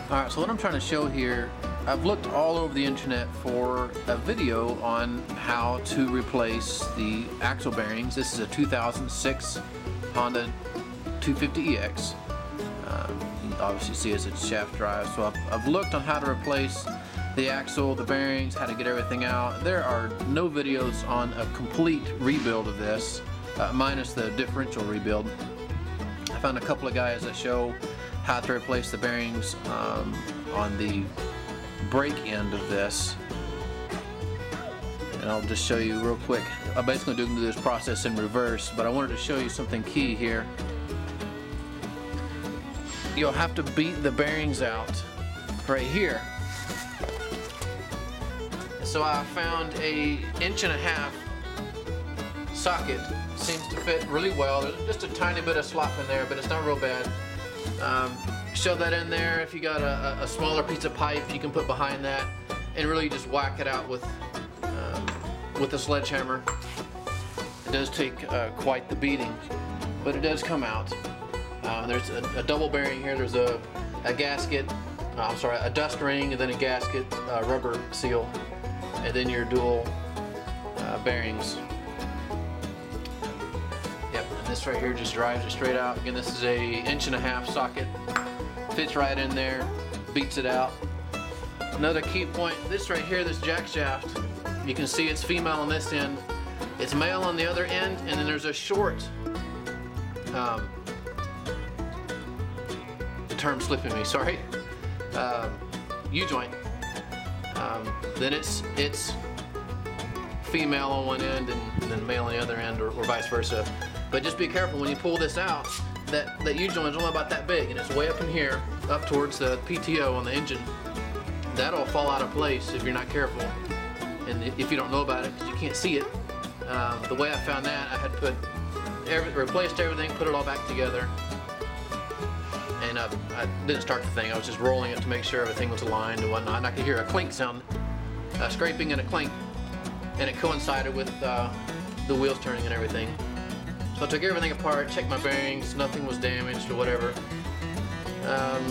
Alright, so what I'm trying to show here, I've looked all over the internet for a video on how to replace the axle bearings. This is a 2006 Honda 250EX. You can obviously see it's a shaft drive. So I've looked on how to replace the axle, the bearings, how to get everything out. There are no videos on a complete rebuild of this, minus the differential rebuild. I found a couple of guys that show how to replace the bearings on the brake end of this, and I'll just show you real quick. I'm basically doing this process in reverse, but I wanted to show you something key here. You'll have to beat the bearings out right here. So I found a 1.5 inch socket. Seems to fit really well. There's just a tiny bit of slop in there, but it's not real bad. Shove that in there. If you got a smaller piece of pipe, you can put behind that and really just whack it out with a sledgehammer. It does take quite the beating, but it does come out. There's a double bearing here. There's a gasket, a dust ring, and then a gasket, rubber seal, and then your dual bearings. Yep, and this right here just drives it straight out. Again, this is a 1.5 inch socket. Fits right in there, beats it out. Another key point, this right here, this jack shaft, you can see it's female on this end, it's male on the other end, and then there's a short, the term's slipping me, sorry, U-joint. Then it's female on one end and then male on the other end, or vice versa. But just be careful when you pull this out. That U-joint is only about that big, and it's way up in here, up towards the PTO on the engine. That'll fall out of place if you're not careful, and if you don't know about it, because you can't see it. The way I found that, I had replaced everything, put it all back together, and I didn't start the thing. I was just rolling it to make sure everything was aligned and whatnot, and I could hear a clink sound, scraping and a clink, and it coincided with the wheels turning and everything. So I took everything apart, checked my bearings, nothing was damaged or whatever.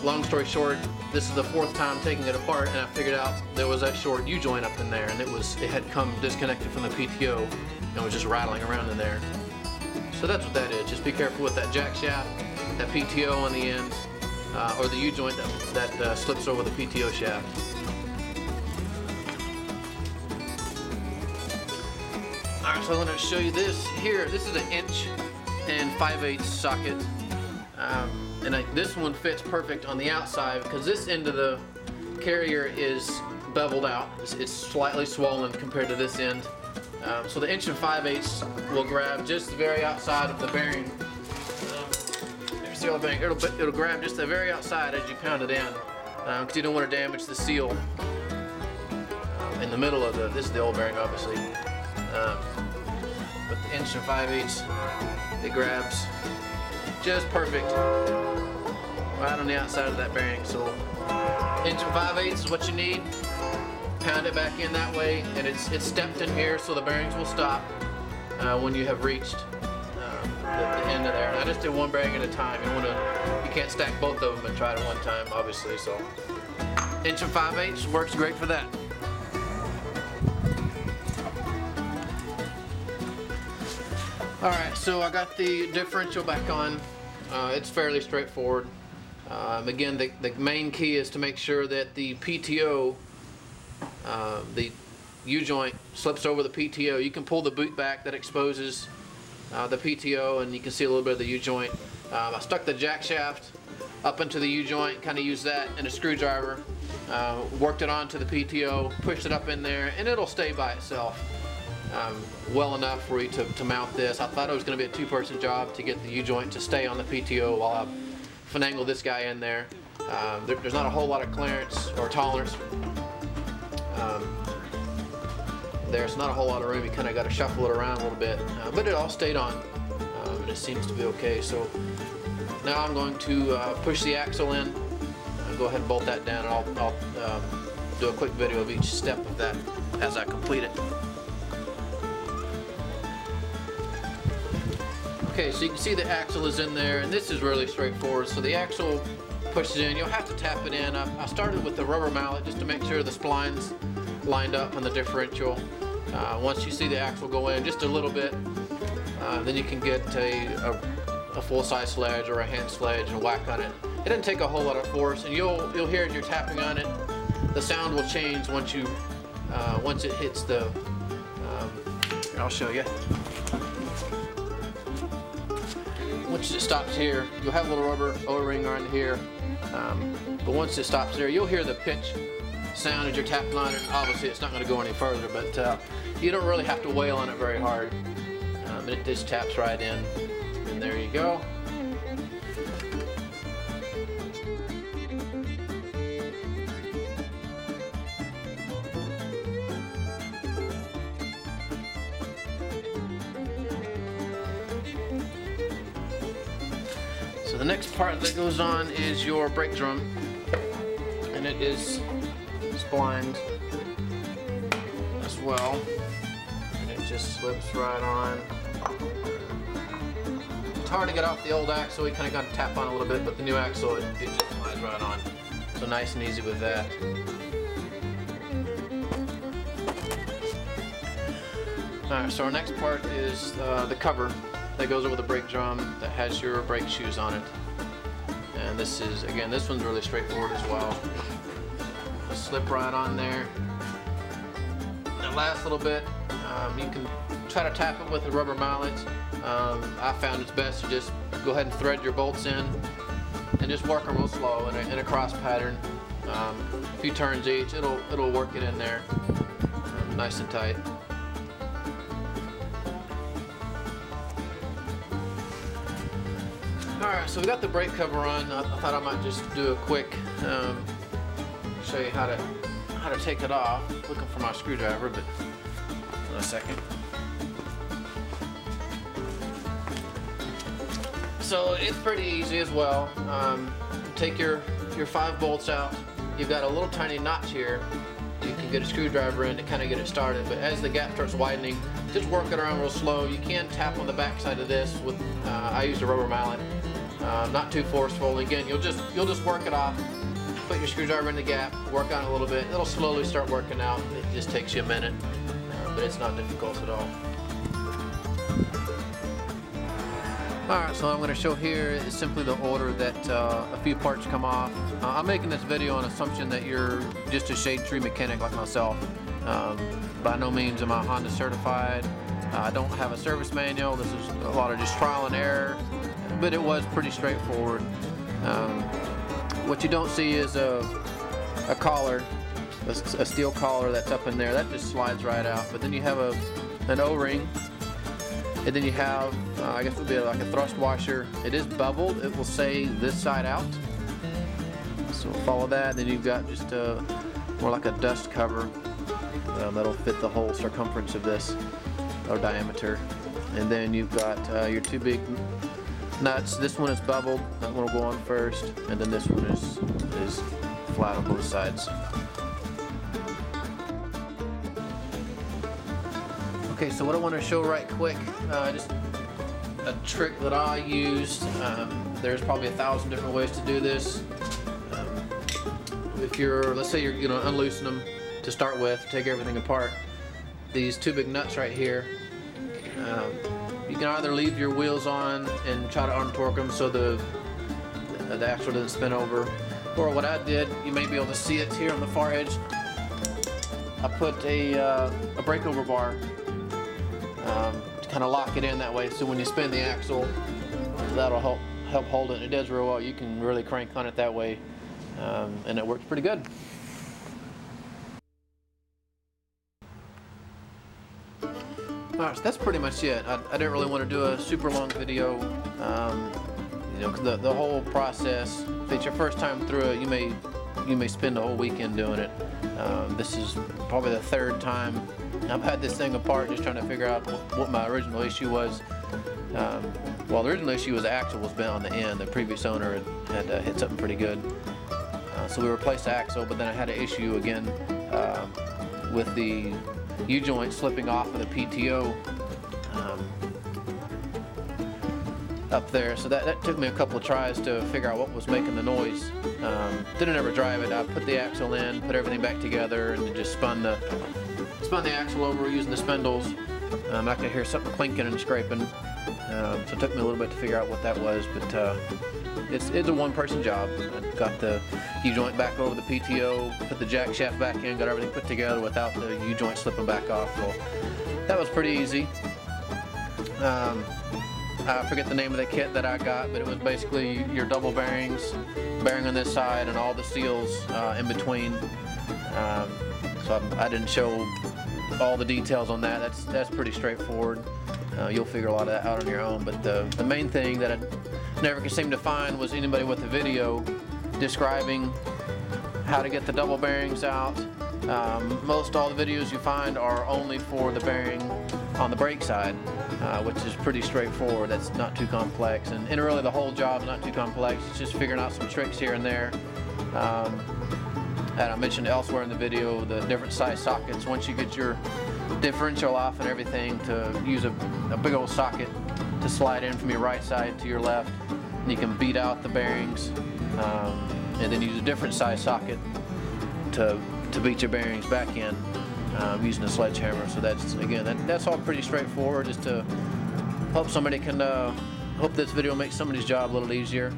Long story short, this is the 4th time taking it apart, and I figured out there was that short U-joint up in there, and it had come disconnected from the PTO and was just rattling around in there. So that's what that is. Just be careful with that jack shaft, that PTO on the end, or the U-joint that slips over the PTO shaft. Alright, so I'm going to show you this here. This is an 1 5/8 socket, and this one fits perfect on the outside because this end of the carrier is beveled out. It's slightly swollen compared to this end. So the 1 5/8 will grab just the very outside of the bearing. There's the old bearing. It'll grab just the very outside as you pound it in, because you don't want to damage the seal in the middle of this is the old bearing, obviously. But the 1 5/8, it grabs just perfect right on the outside of that bearing. So 1 5/8 is what you need. Pound it back in that way, and it's stepped in here, so the bearings will stop when you have reached the end of there. And I just did one bearing at a time. You can't stack both of them and try it at one time, obviously. So 1 5/8 works great for that. Alright, so I got the differential back on. It's fairly straightforward. Again, the main key is to make sure that the PTO, the U-joint slips over the PTO. You can pull the boot back that exposes the PTO, and you can see a little bit of the U-joint. I stuck the jack shaft up into the U-joint, kind of used that and a screwdriver, worked it onto the PTO, pushed it up in there, and it'll stay by itself. Well enough for you to mount this. I thought it was going to be a 2-person job to get the U-joint to stay on the PTO while I finagle this guy in there. There's not a whole lot of clearance or tolerance. There's not a whole lot of room. You kind of got to shuffle it around a little bit, but it all stayed on, and it seems to be okay. So now I'm going to push the axle in. I'll go ahead and bolt that down, and I'll do a quick video of each step of that as I complete it. Okay, so you can see the axle is in there, and this is really straightforward. So the axle pushes in. You'll have to tap it in. I started with the rubber mallet just to make sure the splines lined up on the differential. Once you see the axle go in just a little bit, then you can get a full-size sledge or a hand sledge and whack on it. It doesn't take a whole lot of force, and you'll hear as you're tapping on it, the sound will change once it hits the. Here, I'll show you. Once it stops here, you'll have a little rubber O-ring on here, but once it stops there, you'll hear the pitch sound as you're tapping on it. Obviously, it's not going to go any further, but you don't really have to wail on it very hard. It just taps right in, and there you go. So the next part that goes on is your brake drum, and it is splined as well, and it just slips right on. It's hard to get off the old axle. You kind of got to tap on a little bit, but the new axle, it just slides right on. So nice and easy with that. Alright, so our next part is the cover that goes over the brake drum that has your brake shoes on it. And this is, again, this one's really straightforward as well. Just slip right on there. And last little bit, you can try to tap it with a rubber mallet. I found it's best to just go ahead and thread your bolts in and just work them real slow in a cross pattern. A few turns each, it'll work it in there nice and tight. Alright, so we got the brake cover on. I thought I might just do a quick show you how to take it off. Looking for my screwdriver, but in a second. So it's pretty easy as well. Take your 5 bolts out. You've got a little tiny notch here. You can get a screwdriver in to kind of get it started, but as the gap starts widening, just work it around real slow. You can tap on the back side of this with, I used a rubber mallet. Not too forceful. Again, you'll just work it off. Put your screwdriver in the gap, work on it a little bit. It'll slowly start working out. It just takes you a minute, but it's not difficult at all. Alright, so I'm going to show here is simply the order that a few parts come off. I'm making this video on assumption that you're just a shade tree mechanic like myself. By no means am I Honda certified. I don't have a service manual. This is a lot of just trial and error, but it was pretty straightforward. What you don't see is a collar, a steel collar that's up in there. That just slides right out. But then you have an O-ring, and then you have, I guess it would be like a thrust washer. It is beveled. It will say this side out. So follow that. Then you've got just more like a dust cover that'll fit the whole circumference of this, or diameter. And then you've got your 2 big nuts. This one is beveled. That one will go on first, and then this one is flat on both sides. Okay, so what I want to show right quick, just a trick that I used. There's probably 1,000 different ways to do this. If let's say you're gonna unloosen them to start with, take everything apart. These 2 big nuts right here. You can either leave your wheels on and try to untorque them so the axle doesn't spin over, or what I did, you may be able to see it here on the far edge. I put a breakover bar to kind of lock it in that way, so when you spin the axle, that'll help hold it. And it does real well. You can really crank on it that way, and it works pretty good. Alright, so that's pretty much it. I didn't really want to do a super long video, you know, because the whole process, if it's your first time through it, you may spend a whole weekend doing it. This is probably the 3rd time I've had this thing apart, just trying to figure out what my original issue was. Well, the original issue was the axle was bent on the end. The previous owner had hit something pretty good. So we replaced the axle, but then I had an issue again with the U-joint slipping off of the PTO. up there. So that took me a couple of tries to figure out what was making the noise. Didn't ever drive it. I put the axle in, put everything back together, and just spun the axle over using the spindles. I could hear something clinking and scraping. So it took me a little bit to figure out what that was, but it's a one-person job. I got the U-joint back over the PTO, put the jack shaft back in, got everything put together without the U-joint slipping back off. Well, that was pretty easy. I forget the name of the kit that I got, but it was basically your double bearings, bearing on this side, and all the seals in between. So I didn't show all the details on that. That's pretty straightforward. You'll figure a lot of that out on your own. But the main thing that I never could seem to find was anybody with a video describing how to get the double bearings out. Most all the videos you find are only for the bearing on the brake side, which is pretty straightforward. That's not too complex, and really the whole job is not too complex. It's just figuring out some tricks here and there. And I mentioned elsewhere in the video the different size sockets. Once you get your differential off and everything, to use a big old socket to slide in from your right side to your left, and you can beat out the bearings, and then use a different size socket to beat your bearings back in using a sledgehammer. So that's all pretty straightforward, just to hope somebody can hope this video makes somebody's job a little easier.